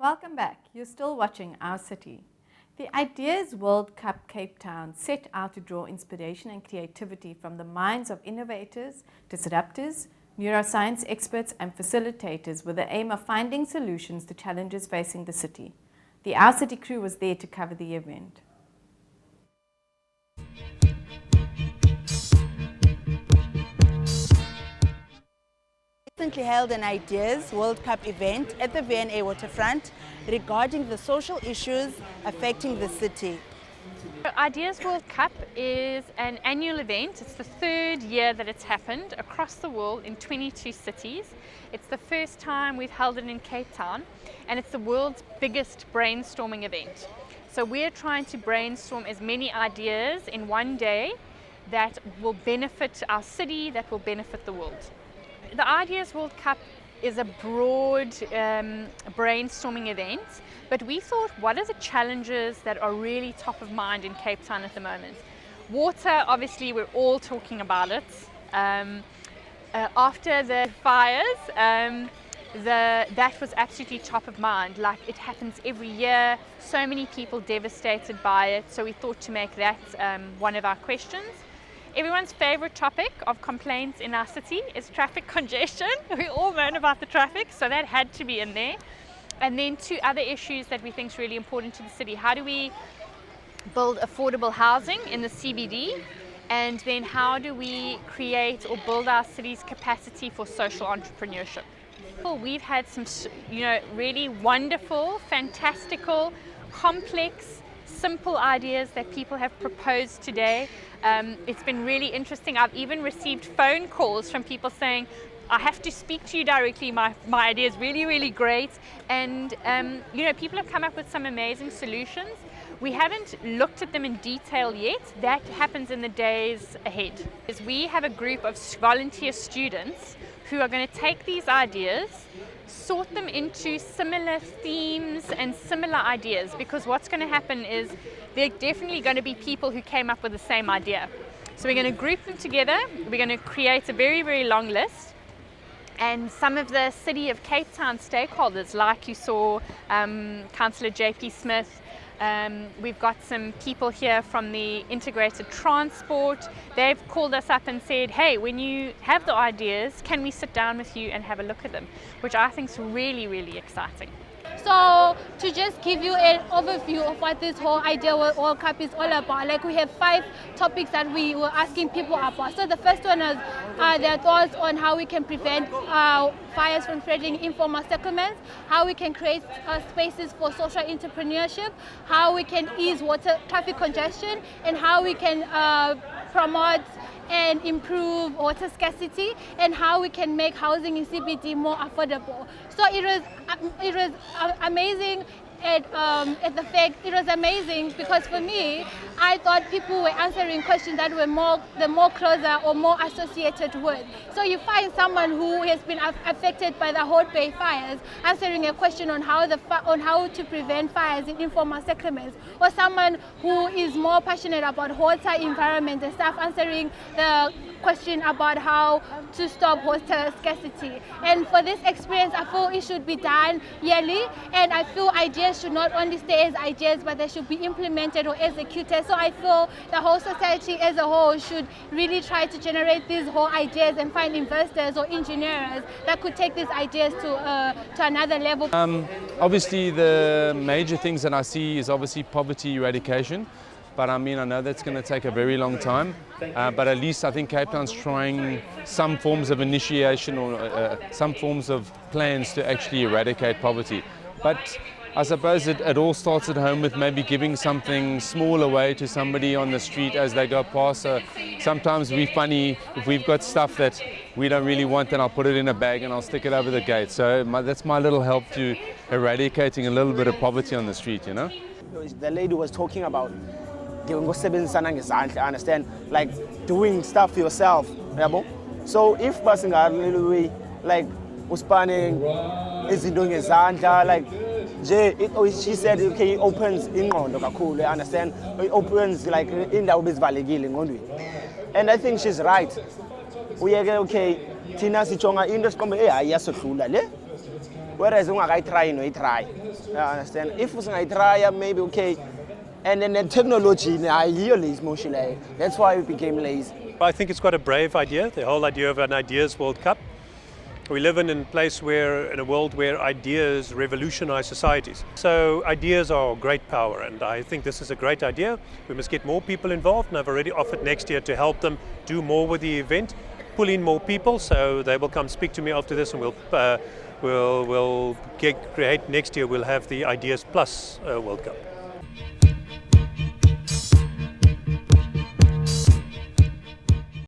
Welcome back. You're still watching Our City. The Ideas World Cup Cape Town set out to draw inspiration and creativity from the minds of innovators, disruptors, neuroscience experts and facilitators with the aim of finding solutions to challenges facing the city. The Our City crew was there to cover the event. Recently held an Ideas World Cup event at the V&A waterfront regarding the social issues affecting the city. Ideas World Cup is an annual event. It's the third year that it's happened across the world in 22 cities. It's the first time we've held it in Cape Town, and it's the world's biggest brainstorming event. So we're trying to brainstorm as many ideas in one day that will benefit our city, that will benefit the world. The Ideas World Cup is a broad brainstorming event, but we thought, what are the challenges that are really top of mind in Cape Town at the moment? Water, obviously, we're all talking about it. After the fires, that was absolutely top of mind. Like, it happens every year, so many people devastated by it, so we thought to make that one of our questions. Everyone's favorite topic of complaints in our city is traffic congestion. We all moan about the traffic, so that had to be in there. And then two other issues that we think is really important to the city. How do we build affordable housing in the CBD? And then how do we create or build our city's capacity for social entrepreneurship? We've had some, really wonderful, fantastical, complex, simple ideas that people have proposed today. It's been really interesting. I've even received phone calls from people saying, I have to speak to you directly, my idea is really, really great. And people have come up with some amazing solutions. We haven't looked at them in detail yet. That happens in the days ahead. We have a group of volunteer students who are going to take these ideas, sort them into similar themes and similar ideas, because what's going to happen is there are definitely going to be people who came up with the same idea. So we're going to group them together, we're going to create a very, very long list, and some of the City of Cape Town stakeholders, like you saw Councillor JP Smith, we've got some people here from the integrated transport. They've called us up and said, hey, when you have the ideas, can we sit down with you and have a look at them? Which I think is really, really exciting. So to just give you an overview of what this whole Idea World Cup is all about, like we have 5 topics that we were asking people about. So the first one is their thoughts on how we can prevent fires from spreading informal settlements, how we can create spaces for social entrepreneurship, how we can ease water traffic congestion, and how we can promote and improve water scarcity, and how we can make housing in CBD more affordable. So it was amazing. It was amazing because for me, I thought people were answering questions that were more closer or more associated with. So you find someone who has been affected by the Holt Bay fires answering a question on how to prevent fires in informal settlements, or someone who is more passionate about water, environment and stuff answering the question about how to stop water scarcity. And for this experience, I feel it should be done yearly, and I feel ideas should not only stay as ideas, but they should be implemented or executed. So I feel the whole society as a whole should really try to generate these whole ideas and find investors or engineers that could take these ideas to another level. Obviously the major things that I see is obviously poverty eradication. But I know that's going to take a very long time, but at least I think Cape Town's trying some forms of initiation or some forms of plans to actually eradicate poverty. But I suppose it all starts at home with maybe giving something small away to somebody on the street as they go past. Sometimes we're funny, if we've got stuff that we don't really want, then I'll put it in a bag and I'll stick it over the gate. So that's my little help to eradicating a little bit of poverty on the street, you know. The lady was talking about understand, like doing stuff yourself. So if basically like uspanning is doing izandla, like she said, okay, it opens ingqondo kakhulu, understand? It opens like indawo bezivalekile engqondweni. And I think she's right. Okay, thina sijonga into siqombe hayi yasodlula le. Whereas ungakayitry no yitry. I understand. If I try, maybe okay. And then the technology, I hear is mostly. That's why we became lazy. I think it's quite a brave idea, the whole idea of an Ideas World Cup. We live in a world where ideas revolutionize societies. So ideas are great power, and I think this is a great idea. We must get more people involved, and I've already offered next year to help them do more with the event, pull in more people, so they will come speak to me after this, and we'll create next year. We'll have the Ideas Plus World Cup.